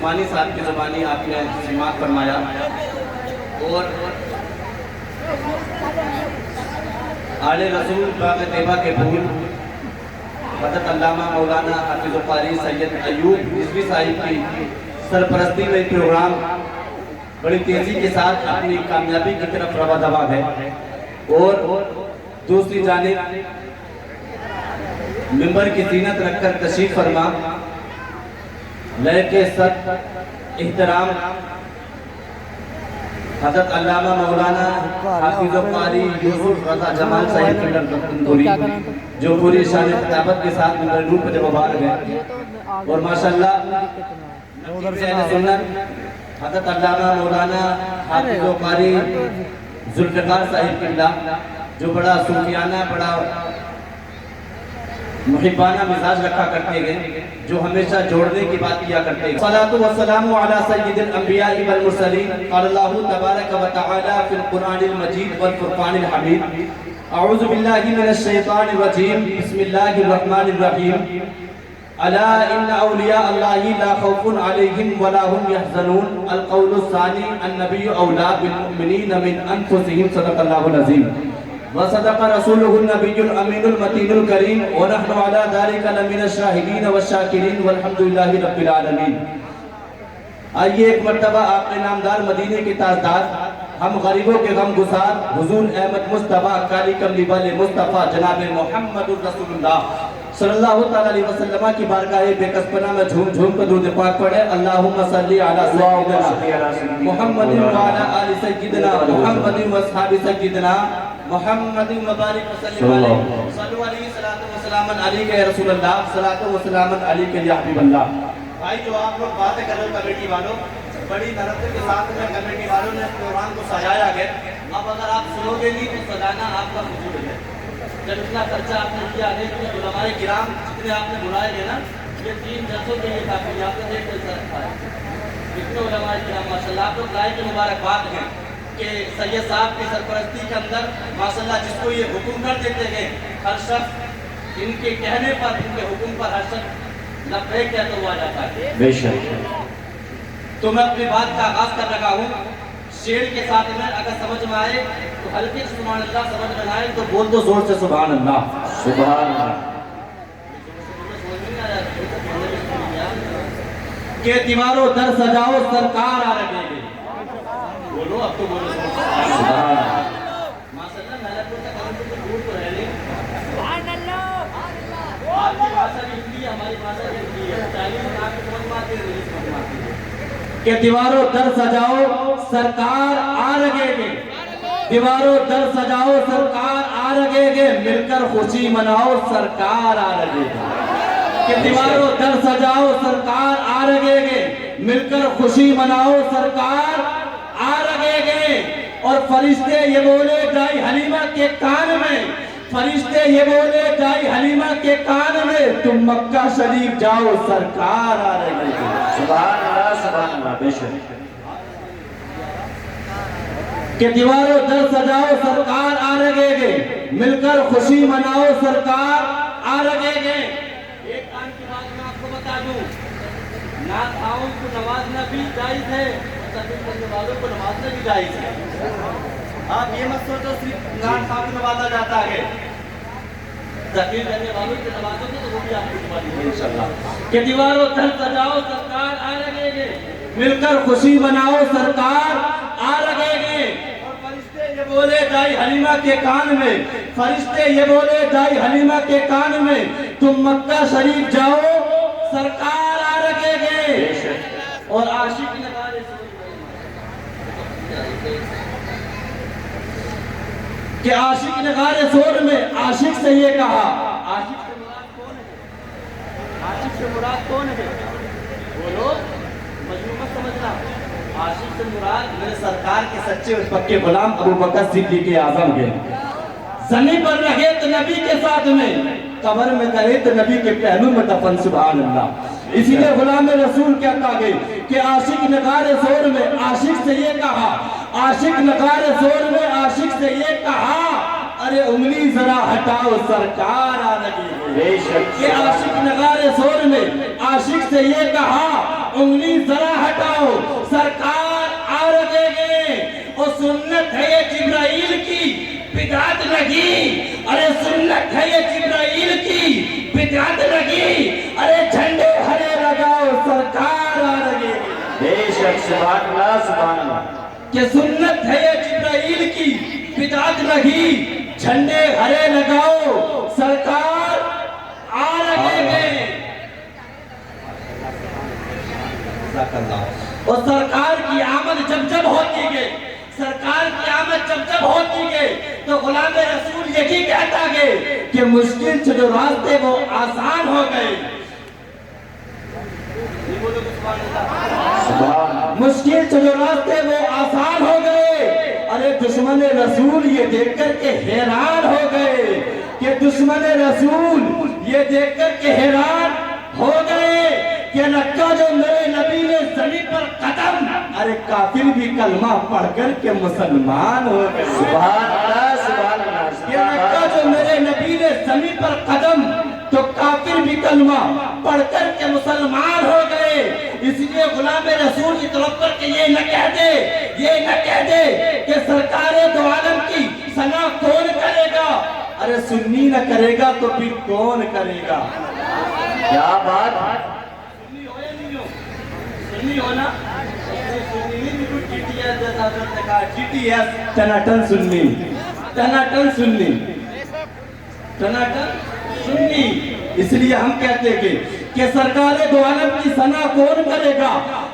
عثمانی صاحب کی زبانی آپ نے سماعت فرمایا، اور آل رسول باغ طیبہ کے پھول حضرت علامہ مولانا حافظ القاری سید ایوب رضوی صاحب کی سرپرستی میں پروگرام بڑی تیزی کے ساتھ اپنی کامیابی کی طرف رواں دواں ہے، اور دوسری جانب ممبر کی زینت رکھ کر تشریف فرما لے کے صد احترام حضرت علامہ مولانا حافظ القاری یوسف رضا جمال صاحب کی تندوری جو پوری شان خطابت کے ساتھ ممبر نور پر مبارک ہے، اور ماشاءاللہ اہل سنت حضرت علامہ مولانا حافظ القاری ذوالفقار صاحب قبلہ جو بڑا صوفیانہ بڑا محبانہ مزاج رکھا کرتے ہیں، جو ہمیشہ جوڑنے کی بات کیا کرتے ہیں۔ صلاۃ والسلام علی سید الانبیاء والمرسلین، قال اللہ تبارک و تعالی فی القرآن المجید والفرقان الحمید، اعوذ باللہ من الشیطان الرجیم، بسم اللہ الرحمن الرحیم، الا ان اولیاء اللہ لا خوف علیہم ولا هم يحزنون، القول الثانی النبی اولا بالمؤمنین من انفسهم، صدق اللہ العظیم وصدق رسولہ النبی الامین المتین الکریم، ونحن علی ذلک لمن الشاہدین والشاکرین والحمدللہ رب العالمین۔ آئیے ایک مرتبہ آپ کے نامدار مدینے کے تاجدار، ہم غریبوں کے غم گسار حضور احمد مصطفیٰ کالی کملی والے مصطفیٰ جناب محمد رسول اللہ صلی اللہ علیہ وسلم کی بارگاہ بے کسپنہ میں جھوم جھوم کر درود پاک پڑھے۔ اللہم صلی علی سیدنا محمد وعلی آل سیدنا محمد واصحاب سیدنا محمد مبارک وسلم علیہ، صلو علیہ صلاۃ وسلام علیہ یا رسول اللہ، صلاۃ وسلام علیہ یا حبیب اللہ۔ بھائی جو آپ لوگ باتیں کر رہے ہو کمیٹی والوں، بڑی نرمی کے ساتھ میں کمیٹی والوں نے پروگرام کو سجایا ہے، اب اگر آپ سنو گے نہیں تو سجانا آپ کا فضول ہے۔ جب اتنا خرچہ آپ نے کیا ہے تو علماء کرام جتنے آپ نے بلائے گے نا، یہ 3 جلسوں کے لیے کافی، آپ نے 1 جلسہ رکھا ہے۔ اتنے علماء کرام ماشاءاللہ آپ لوگ لائے کی مبارکباد ہیں کہ سید صاحب کی سرپرستی کے اندر ماشاءاللہ جس کو یہ حکم کر دیتے ہیں ہر شخص ان کے کہنے پر، ان کے حکم پر ہر شخص لبیک کہتا ہوا جاتا ہے۔ بے شک تو میں اپنی بات کا آغاز کر رہا ہوں شعر کے ساتھ میں، اگر سمجھ میں آئے تو ہلکے سے سبحان اللہ، سمجھ میں آئے تو بول دو زور سے سبحان اللہ، سبحان اللہ۔ کہ دیواروں در سجاؤ سرکار آ رہے گے، بولو اب تو بولو سبحان اللہ۔ ماشاءاللہ محلہ پور تک ہم تو دور تو رہ لیں، سبحان اللہ۔ آپ کی بھاشا بھی ہندی ہے، ہماری بھاشا بھی ہندی ہے، چالیس آپ کی سمجھ میں آتی ہے، نہیں سمجھ میں آتی ہے کہ دیواروں در سجاؤ سرکار آ رہے گے، دیواروں در سجاؤ سرکار آ رہے گے، مل کر خوشی مناؤ سرکار آ رہے گے۔ کہ دیواروں در سجاؤ سرکار آ رہے گے، مل کر خوشی مناؤ سرکار آ رہے گے۔ اور فرشتے یہ بولے جائی حلیمہ کے کان میں، فرشتے یہ بولے جائی حلیمہ کے کان میں، تم مکہ شریف جاؤ سرکار آ رہے گے۔ سبحان اللہ، سبحان اللہ، بے شک۔ کہ دیواروں در سجاؤ سرکار آ رہے گے، مل کر خوشی مناؤ سرکار آ رہے گے۔ ایک کام کی بات میں آپ کو بتا دوں، نعت خواہوں کو نوازنا بھی جائز ہے، تقریر کرنے والوں کو نوازنا بھی جائز ہے۔ آپ یہ مت سوچو صرف نعت خواہ کو نوازا جاتا ہے، تقریر کرنے والوں کو نوازو گے تو وہ بھی آپ کو نوازیں گے انشاءاللہ۔ کہ دیواروں در سجاؤ سرکار آ رہے گے، مل کر خوشی مناؤ سرکار آ رہے گے۔ اور فرشتے یہ بولے جائی حلیمہ کے کان میں، فرشتے یہ بولے جائی حلیمہ کے کان میں، تم مکہ شریف جاؤ سرکار آ رہے گے۔ اور عاشق نگارے کہ عاشق نگارے سور میں عاشق سے یہ کہا، عاشق سے مراد کون ہے؟ عاشق سے مراد کون ہے؟ بولو، مجنون مت سمجھنا۔ عاشق سے مراد میرے سرکار کے سچے اور پکے غلام ابو بکر صدیق اعظم کے۔ زمین پر رہے تو نبی کے ساتھ میں، قبر میں کرے تو نبی کے پہلو میں دفن، سبحان اللہ۔ اسی لئے غلام رسول کہتا گئے کہ عاشق نگار زور میں عاشق سے یہ کہا، عاشق نگار زور میں عاشق سے یہ کہا، ارے انگلی ذرا ہٹاؤ سرکار آ رہی ہے۔ کہ عاشق نگار زور میں عاشق سے یہ کہا، انگلی ذرا ہٹاؤ، سرکار آ رہے گے، اور سنت ہے یہ جبرائیل کی بدعت نہیں، ارے سنت ہے یہ جبرائیل کی بدعت نہیں، ارے جھنڈے ہرے لگاؤ، سرکار آ رہے گے۔ بے شک، سبحان اللہ سبحان اللہ، کہ سنت ہے یہ جبرائیل کی بدعت نہیں، جھنڈے ہرے لگاؤ، سرکار آ رہے ہیں۔ اور سرکار کی آمد جب جب ہوتی گئے، سرکار کی آمد جب جب ہوتی گئے، تو غلام رسول یہی کہتا گئے کہ مشکل جو راستے وہ آسان ہو گئے، مشکل جو راستے وہ آسان ہو گئے۔ ارے دشمن رسول یہ دیکھ کر کے حیران ہو گئے، کہ دشمن رسول یہ دیکھ کر کے حیران ہو گئے کہ رکھا جو میرے نبی نے زمین پر قدم، ارے کافر بھی کلمہ پڑھ کر کے مسلمان ہو گئے۔ سبحان اللہ سبحان اللہ، کہ رکھا جو میرے نبی نے زمین پر قدم، تو کافر بھی کلمہ پڑھ کر کے مسلمان ہو گئے۔ اس لیے غلام رسول کی طرف پر کہ یہ نہ کہہ دے، یہ نہ کہہ دے کہ سرکار دو عالم کی ثنا کون کرے گا، ارے سنی نہ کرے گا تو پھر کون کرے گا؟ کیا بات، سنی ہو یا نہیں ہو؟ سنی ہو نا؟ سنی نہیں بالکل جی ٹی ایس جیسا حضرت نے کہا، جی ٹی ایس ٹناٹن سنی، ٹناٹن سنی، ٹناٹن سنی۔ اس لیے ہم کہتے ہیں کہ سرکار دو عالم کی ثنا کون کرے گا،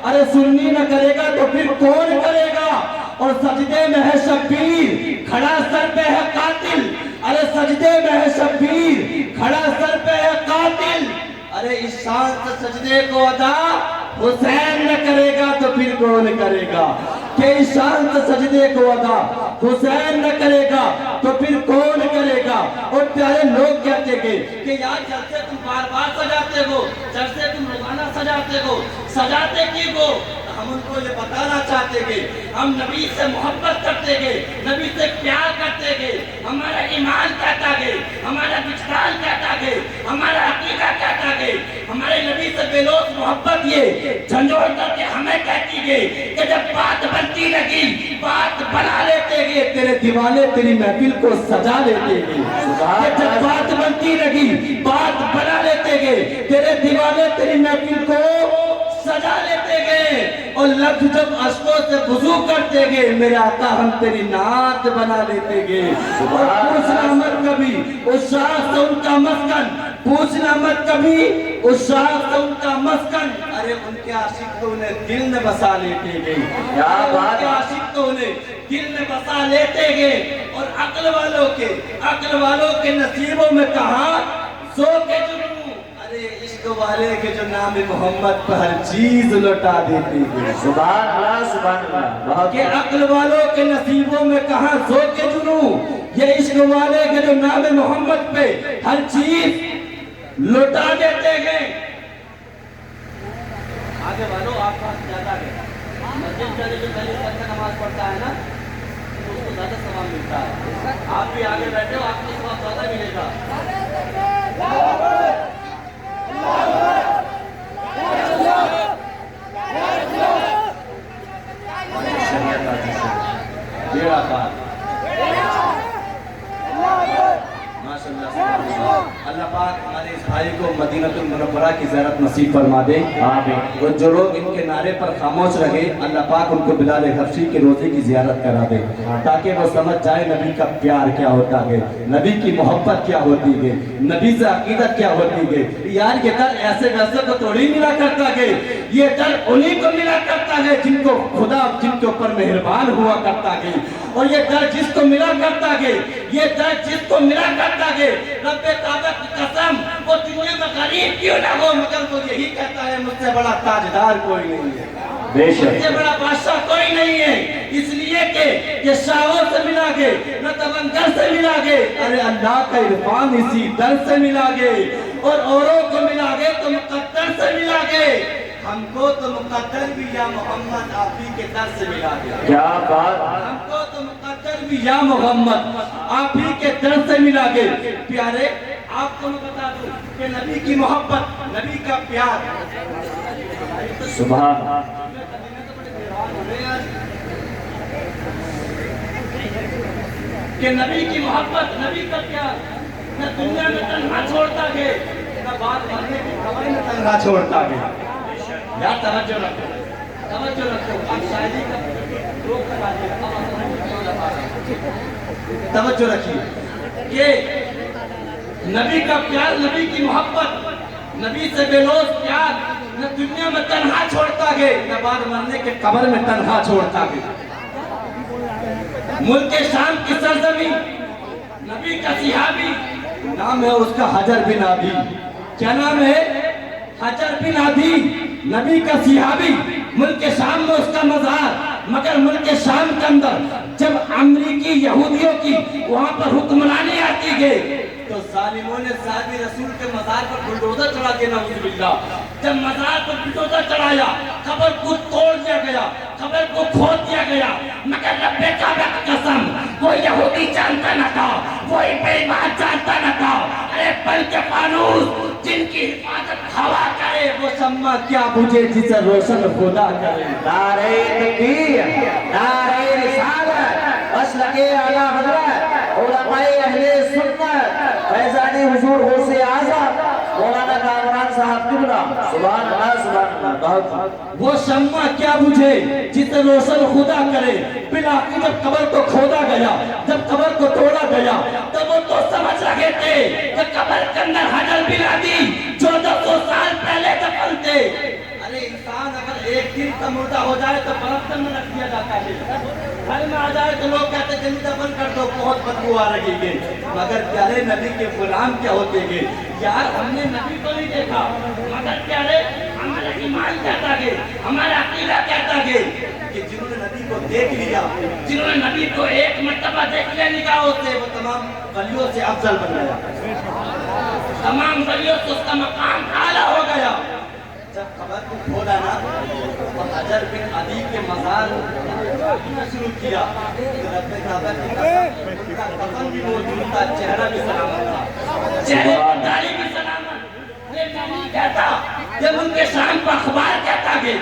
ارے سنی نہ کرے گا تو پھر کون کرے گا؟ اور سجدے میں ہے شبیر، کھڑا سر پہ ہے قاتل، ارے سجدے میں ہے شبیر، کھڑا سر پہ ہے قاتل، ارے اس شان سے سجدے کو ادا حسین نہ کرے گا تو پھر کون کرے گا؟ کہ اس شان سے سجدے کو ادا حسین نہ کرے گا تو پھر کون کرے گا؟ اور پیارے لوگ کہتے گئے کہ یار جلسے تم بار بار سجاتے ہو، جلسے تم روزانہ سجاتے ہو، سجاتے کی ہو؟ ہم ان کو یہ بتانا چاہتے گئے، ہم نبی سے محبت کرتے گئے، نبی سے پیار کرتے گئے، ہمارا ایمان کہتا گئے، ہمارا وجدان کہتا گئے، ہمارا عقیدہ کہتا گئے، ہمارے نبی سے بے لوث محبت یہ جھنجھوڑ کر کے ہمیں کہتی گئے کہ جب بات بنتی لگی، بات بنا لیتے گئے، تیرے دیوانے تیری محفل کو سجا لیتے گئے۔ کہ جب بات بنتی لگی، بات بنا لیتے گئے، تیرے دیوانے تیری محفل کو سجا لیتے گئے، اور لفظ جب اشکوں سے وضو کرتے گئے، میرے آقا ہم تیری نعت بنا لیتے گئے۔ اور پوچھنا مت کبھی اس شاخ سے ان کا مسکن، پوچھنا مت کبھی اس شاخ سے ان کا مسکن، ارے ان کے عاشق تو انہیں دل میں بسا لیتے گئے، ان کے عاشق تو انہیں دل میں بسا لیتے گئے۔ اور عقل والوں کے نصیبوں میں کہاں سو کے جنوں، ارے عشق والے کے جو نام محمد پر ہر چیز لوٹا دیتے گئے۔ سبحان اللہ سبحان اللہ، کہ عقل والوں کے نصیبوں میں کہاں سو کے جنوں، یہ عشق والے کے جو نام محمد پہ ہر چیز لوٹا دیتے گئے۔ آگے والوں آپ کا زیادہ ہے، مسجد چلے جو پہلے سب کا نماز پڑھتا ہے نا، تو اس کو زیادہ ثواب ملتا ہے۔ آپ بھی آگے بیٹھے ہو، آپ کو ثواب زیادہ ملے گا۔ اللہ پاک ہمارے اس بھائی کو مدینہ المنورہ کی زیارت نصیب فرما دے، آمین۔ اور جو لوگ ان کے نعرے پر خاموش رہے، اللہ پاک ان کو بلال حبشی کے روزے کی زیارت کرا دے، تاکہ وہ سمجھ جائے نبی کا پیار کیا ہوتا ہے، نبی کی محبت کیا ہوتی ہے، نبی سے عقیدت کیا ہوتی ہے۔ یار یہ در ایسے ویسے کو تھوڑی ملا کرتا ہے، یہ در انہی کو ملا کرتا ہے جن کو خدا جن کے اوپر مہربان ہوا کرتا ہے۔ اور یہ در جس کو ملا کرتا ہے، یہ در جس کو ملا کرتا ہے، رب کعبہ کی قسم وہ دنیا میں غریب کیوں نہ ہو، مگر وہ یہی کہتا ہے مجھ سے بڑا تاجدار کوئی نہیں ہے، بے شک مجھ سے بڑا بادشاہ کوئی نہیں ہے۔ اس لیے کہ یہ شاہوں سے ملا گے، نہ تونگر سے ملا گے، ارے اللہ کا عرفان اسی در سے ملا گے، اور اوروں کو ملا گے تو مقدر سے ملا گے، ہم کو تو مقدر بھی یا محمد آپ ہی کے در سے ملا گیا۔ کیا بات، ہم کو تو مقدر بھی یا محمد آپ ہی کے در سے ملا گئے۔ پیارے آپ کو میں بتا دوں کہ نبی کی محبت، نبی کا پیار سبحان کہ نبی کی محبت، نبی کا پیار نہ دنیا میں تنہا چھوڑتا گئے نہ بعد مرنے کی قبر میں تنہا چھوڑتا گئے. یار توجہ رکھو، توجہ رکھو. آپ شاعری کا روک کرا دیں، توجہ رکھیے کہ نبی کا پیار، نبی کی محبت، نبی سے بے لوث پیار نہ دنیا میں تنہا چھوڑتا گئے نہ بعد مرنے کے قبر میں تنہا چھوڑتا گئے. ملک شام کی سرزمین، نبی کا صحابی، نام ہے اس کا حجر بن عدی. کیا نام ہے؟ حجر بن عدی، نبی کا صحابی. ملک شام میں اس کا مزار، مگر ملک شام کے اندر جب امریکی یہودیوں کی وہاں پر حکمرانی آتی گئی تو ظالموں نے صحابی رسول کے مزار پر بلڈوزر چڑھا کے نعوذ باللہ. جب مزار پر بلڈوزر چڑھایا، قبر کو توڑ دیا گیا، قبر کو کھود دیا گیا. مگر رب کعبہ کی قسم وہ یہودی جانتا نہ تھا، کوئی بے ایمان جانتا نہ تھا. ارے بلکہ فانوس جن کی حفاظت ہوا کرے وہ شمع کیا بجھے جسے روشن خدا کرے. نعرہ تکبیر، نعرہ رسالت، مسلک اعلی حضرت علماء اہل سنت فیضانی حضور غوث اعظم مولانا کامران صاحب قبلہ. سبحان اللہ سبحان اللہ. بہت وہ شمع کیا بجھے جسے روشن خدا کرے. بالآخر جب قبر کو کھودا گیا، جب قبر کو توڑا گیا تب وہ تو سمجھ رہے تھے کہ قبر کے اندر حجر بن عدی 1400 سال پہلے دفن تھے. ارے انسان اگر ایک دن کا مردہ ہو جائے تو برتن میں رکھ دیا جاتا ہے، گھر میں آ جائے تو لوگ کہتے ہیں جلدی دفن کر دو، بہت بدبو آ رہی ہے. مگر پیارے نبی کے غلام کیا ہوتے گے؟ یار ہم نے نبی کو نہیں دیکھا، مگر پیارے ہمارا ایمان کہتا گے، ہمارا عقیدہ کہتا گے کہ جنہوں نے نبی کو دیکھ لیا، جنہوں نے نبی کو ایک مرتبہ دیکھ لیا نگاہوں سے، وہ تمام ولیوں سے افضل بن گیا، تمام ولیوں سے اس کا مقام اعلیٰ ہو گیا. جب قبر کو کھولا نا تو حجر بن عدی کے مزار شروع کیا تو رب کعبہ کی قسم ان کا کفن بھی موجود تھا، چہرہ بھی سلامت تھا، چہرے کی داڑھی بھی سلامت. یہ میں نہیں کہتا، جب ان کے شام کا اخبار کہتا گئے.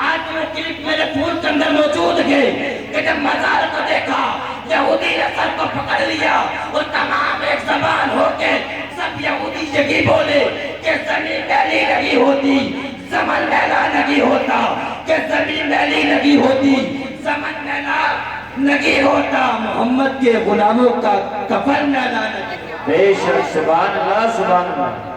آج وہ کلپ میرے فون کے اندر موجود گئے کہ جب مزار کو دیکھا یہودی نے سر کو پکڑ لیا اور تمام ایک زبان ہو کے سب یہودی یہی بولے کہ زمین میلی نہیں ہوتی، زمن میلا نہیں ہوتا، کہ زمین میلی نہیں ہوتی، زمن میلا نہیں ہوتا. محمد کے غلاموں کا کفن میلا نہیں ہوتا. بے شک سبحان اللہ سبحان اللہ.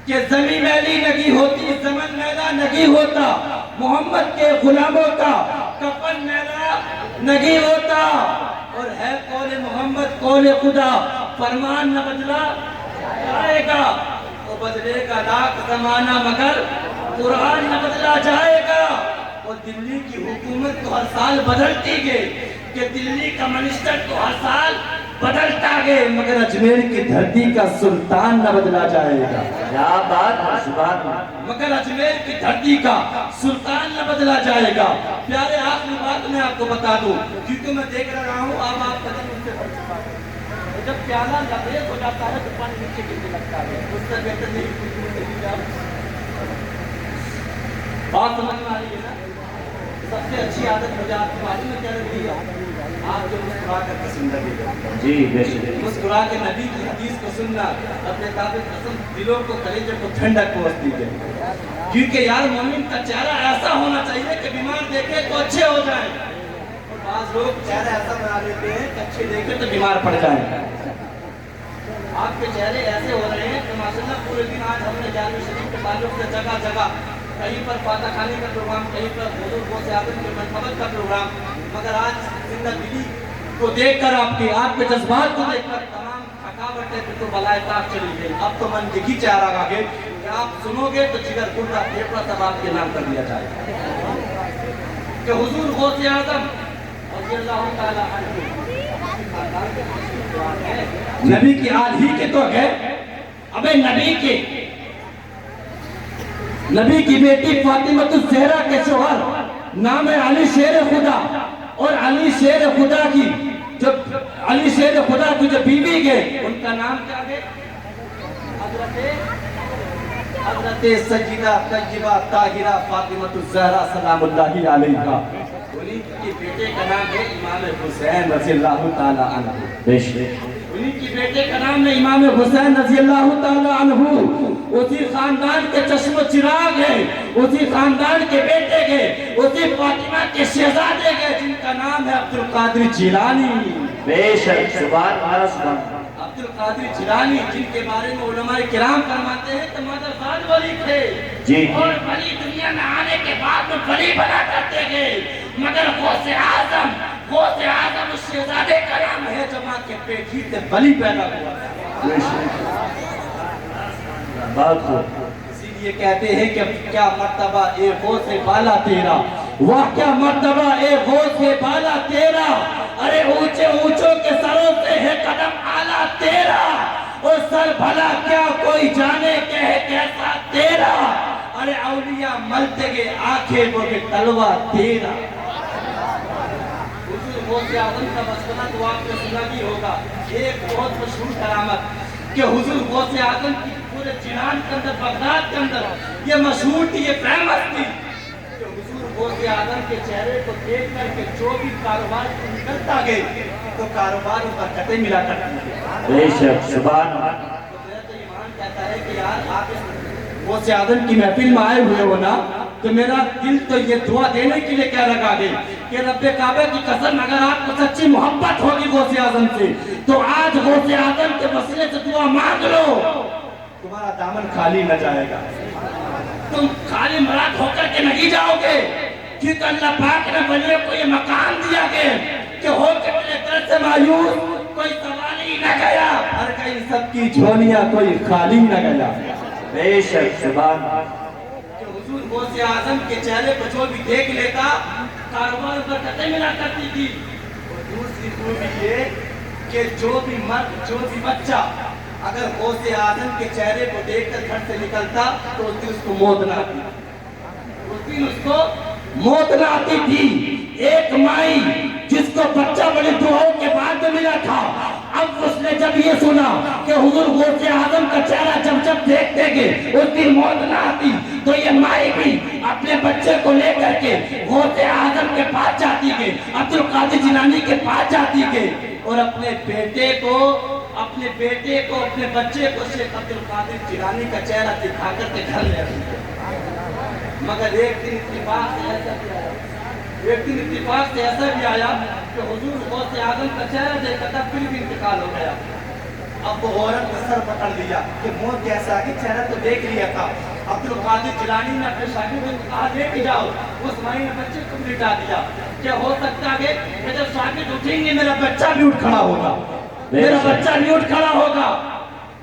کہ زمین میلی نہیں ہوتی، زمن میلا نہیں ہوتا. محمد کے غلاموں کا کفن میلا نہیں ہوتا. اور ہے قول محمد قول خدا، فرمان نہ بدلا جائے گا، وہ بدلے گا لاکھ زمانہ مگر قرآن نہ بدلا جائے گا. اور دلی کی حکومت تو ہر سال بدلتی گئی کہ دلی کا منسٹر تو ہر سال بدلتا گئے، مگر اجمیر کی دھرتی کا سلطان نہ بدلا جائے گا. کیا بات ہے سبحان اللہ. مگر اجمیر کی دھرتی کا سلطان نہ بدلا جائے گا. پیارے آخری بات میں آپ کو بتا دوں کیونکہ میں دیکھ رہا ہوں اب آپ کبھی مجھ سے پڑھ چکا ہے. جب پیالہ لبریز ہو جاتا ہے تو پانی نیچے گرنے لگتا ہے، اس سے بہتر نہیں کچھ بات سمجھ میں آ رہی ہے نا. سب سے اچھی عادت مجھے آپ کی معلوم میں کیا لگتی ہے؟ آپ جو مسکرا کر کے زندگی ہے. جی بے شک. مسکرا کے نبی کی حدیث کو سننا اپنے کعبے قسم دلوں کو کلیجے کو ٹھنڈک پہنچتی ہے. کیونکہ یار مومن کا چہرہ ایسا ہونا چاہیے کہ بیمار دیکھے تو اچھے ہو جائیں. اور بعض لوگ چہرہ ایسا بنا لیتے ہیں کہ اچھے دیکھے تو بیمار پڑ جائیں. آپ کے چہرے ایسے ہو رہے ہیں کہ ماشاءاللہ پورے دن آج ہم نے جامع شریف کے تعلق سے جگہ جگہ کہیں پر فاتح خانے کا پروگرام، کہیں پر حضور غوث اعظم کے مرتبت کا پروگرام، مگر آج زندہ دلی کو دیکھ کر آپ کے جذبات کو دیکھ کر تمام تھکاوٹیں پھر تو بلائے طاق چلی گئی. اب تو من دکھی چہرہ آگے کہ آپ سنو گے تو جگر گردہ پھیپڑا سب آپ کے نام کر دیا جائے کہ حضور غوث اعظم رضی اللہ تعالیٰ عنہ نبی کی آل ہی کے تو گئے. ابے نبی کی بیٹی فاطمہ الزہرا کے شوہر نام ہے علی شیر خدا، اور علی شیر خدا کی جو بیوی گئے ان کا نام کیا گئے؟ حضرت حضرت سیدہ طیبہ طاہرہ فاطمۃ الزہرا سلام اللہ علیہا، انہی کے بیٹے کا نام ہے امام حسین رضی اللہ تعالی عنہ، انہی کے بیٹے کا نام ہے امام حسین رضی اللہ تعالی عنہ، اسی خاندان کے چشم و چراغ ہیں، اسی خاندان کے بیٹے گئے، اسی فاطمہ کے شہزادے گئے جن کا نام ہے عبد القادر جیلانی۔ بے شک، سبحان اللہ، سبحان اللہ۔ عبد القادر جیلانی جن کے بارے میں علماء کرام فرماتے ہیں کہ مدرسات ولی تھے جی اور ولی دنیا میں آنے کے بعد میں ولی بنا کرتے گئے، مگر غوث اعظم اس شہزادے کا نام ہے جماع کے پیٹھی سے ولی پیدا ہوا۔ بات ہو اسی لیے کہتے ہیں کہ کیا مرتبہ اے غوث بالا تیرا، واہ کیا مرتبہ اے غوث بالا تیرا، ارے اونچے اونچوں کے سروں سے ہے قدم آلہ تیرا، اور سر بھلا کیا کوئی جانے کہ ہے کیسا تیرا، ارے اولیاء ملتے گے آنکھیں وہ کہ تلوہ تیرا۔ حضور غوث اعظم کا مسئلہ تو آپ نے سنا بھی ہوگا، ایک بہت مشہور کرامت کہ حضور غوث اعظم کی پورے جنان کے اندر، بغداد کے اندر یہ مشہور تھی، یہ فیمس تھی کہ حضور غوث اعظم کے چہرے کو دیکھ کر کے جو بھی کاروبار نکلتا گئے تو کاروبار ان پر کٹے ملا کرتی ہے۔ بے شک، سبحان اللہ۔ تو میرا تو ایمان کہتا ہے کہ یار آپ غوث اعظم کی محفل میں آئے ہوئے ہو نا، تو میرا دل تو یہ دعا دینے کے لیے کیا لگا گئی کہ رب کعبہ کی قسم اگر آپ کو سچی محبت ہوگی غوث اعظم سے تو آج غوث اعظم کے وسیلے سے دعا مانگ لو، تمہارا دامن خالی نہ جائے گا، تم خالی مراد ہو کر کے نہیں جاؤ گے، کیونکہ اللہ پاک نے ولیوں کو یہ مقام دیا گیا کہ ہو کے میرے در سے مایوس کوئی سوال ہی نہ گیا، ہر کہیں سب کی جھولیاں کوئی خالی نہ گیا۔ بے شک، سبحان اللہ۔ کہ حضور غوث اعظم کے چہرے پر جو بھی دیکھ لیتا کاروبار پر قطع ملا کرتی تھی، اور دوسری خوبی یہ کہ جو بھی مرد جو بھی بچہ اگر غوث اعظم کے چہرے کو دیکھ کر گھر سے نکلتا تو اس دن اس کو موت نہ آتی، اس دن اس کو موت نہ آتی تھی۔ ایک مائی جس کو بچہ بڑی دعاؤں کے بعد ملا تھا، اب اس نے جب یہ سنا کہ حضور غوث اعظم کا چہرہ جب دیکھتے گے اس دن موت نہ آتی، تو یہ مائی بھی اپنے بچے کو لے کر کے غوث اعظم کے پاس جاتی گئے، عبد القادر جیلانی کے پاس جاتی گئے، اور اپنے بیٹے کو اپنے بچے کو شیخ عبد القادر جیلانی کا چہرہ دکھا کر کے گھر لے آئی۔ مگر ایک دن اتفاق سے ایسا بھی آیا کہ حضور غوث اعظم کا چہرہ دیکھا تھا پھر بھی انتقال ہو گیا۔ اب وہ عورت نے سر پکڑ لیا کہ موت کیسا آگے، چہرہ تو دیکھ لیا تھا۔ عبد القادر جیلانی نے اپنے شاگرد کو کہا لے کے جاؤ، اس مائی نے بچے کو لٹا دیا کہ ہو سکتا ہے کہ جب شاگرد اٹھیں گے میرا بچہ بھی اٹھ کھڑا ہوگا، میرا بچہ بھی اٹھ کھڑا ہوگا۔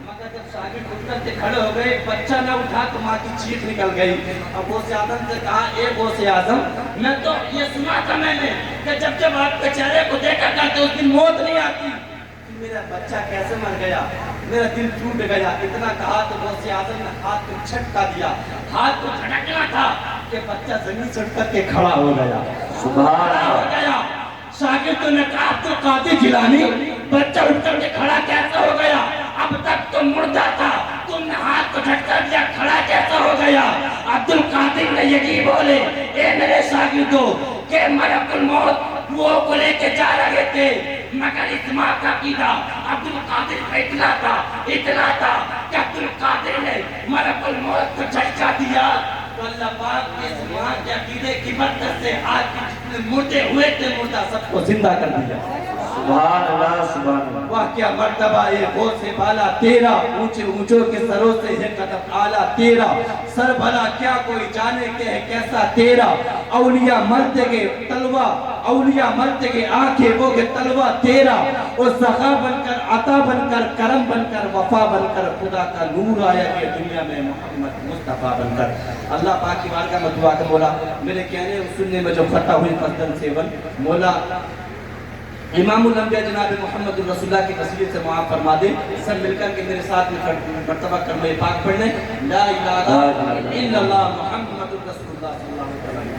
مگر جب شاگرد اٹھ کر کے کھڑے ہو گئے، بچہ نہ اٹھا تو ماں کی چیخ نکل گئی۔ اب غوث اعظم سے کہا اے غوث اعظم، میں تو یہ سنا تھا میں نے کہ جب آپ کے چہرے کو دیکھا کرتے اس دن موت نہیں آتی، میرا بچہ کیسے مر گیا، میرا دل ٹوٹ گیا۔ اتنا کہا تو غوث اعظم نے ہاتھ کو جھٹکا دیا، ہاتھ کو جھٹکنا تھا کہ بچہ زمین سے اٹھ کر کے کھڑا ہو گیا، سبحان کھڑا ہو اللہ۔ گیا۔ شاگرد نے کہا عبد القادر جیلانی بچہ اٹھ کر کے کھڑا کیسے ہو گیا، اب تک تو مردہ تھا، تم نے ہاتھ کو جھٹکا دیا، کھڑا کیسا ہو گیا؟ عبد القادر نے یہی بولے اے میرے شاگردوں کہ ملک الموت وہ کو لے کے جا رہے تھے، مگر اس ماں کا عقیدہ عبد القادر کا اتنا تھا کہ عبد القادر نے ملک الموت کو جھٹکا دیا تو اللہ پاک اس ماں کے عقیدے کی برکت سے آج کے جتنے مردے ہوئے تھے مردہ سب کو زندہ کر دیا۔ سبحان اللہ، سبحان اللہ۔ واہ کیا مرتبہ یہ غوث بالا تیرا، اونچے اونچوں کے سروں سے ہے قدم آلہ تیرا، سر بھلا کیا کوئی جانے کہ ہے کیسا تیرا، اولیاء مرتے گے تلوہ، اولیاء مرتے گے آنکھیں وہ کہ تلوہ تیرا، اور سخا بن کر عطا بن کر کرم بن کر وفا بن کر خدا کا نور آیا کہ دنیا میں محمد مصطفیٰ بن کر۔ اللہ پاک کی بارگاہ میں دعا کہ مولا میرے کہنے اور سننے میں جو خطا ہوئی فضل سیون، مولا امام الانبیاء جناب محمد رسول اللہ کی وسیلے سے معاف فرما دے۔ سب مل کر کے میرے ساتھ مرتبہ کلمہ پاک پڑھ لیں، لا الہ الا اللہ محمد رسول اللہ صلی اللہ علیہ وسلم۔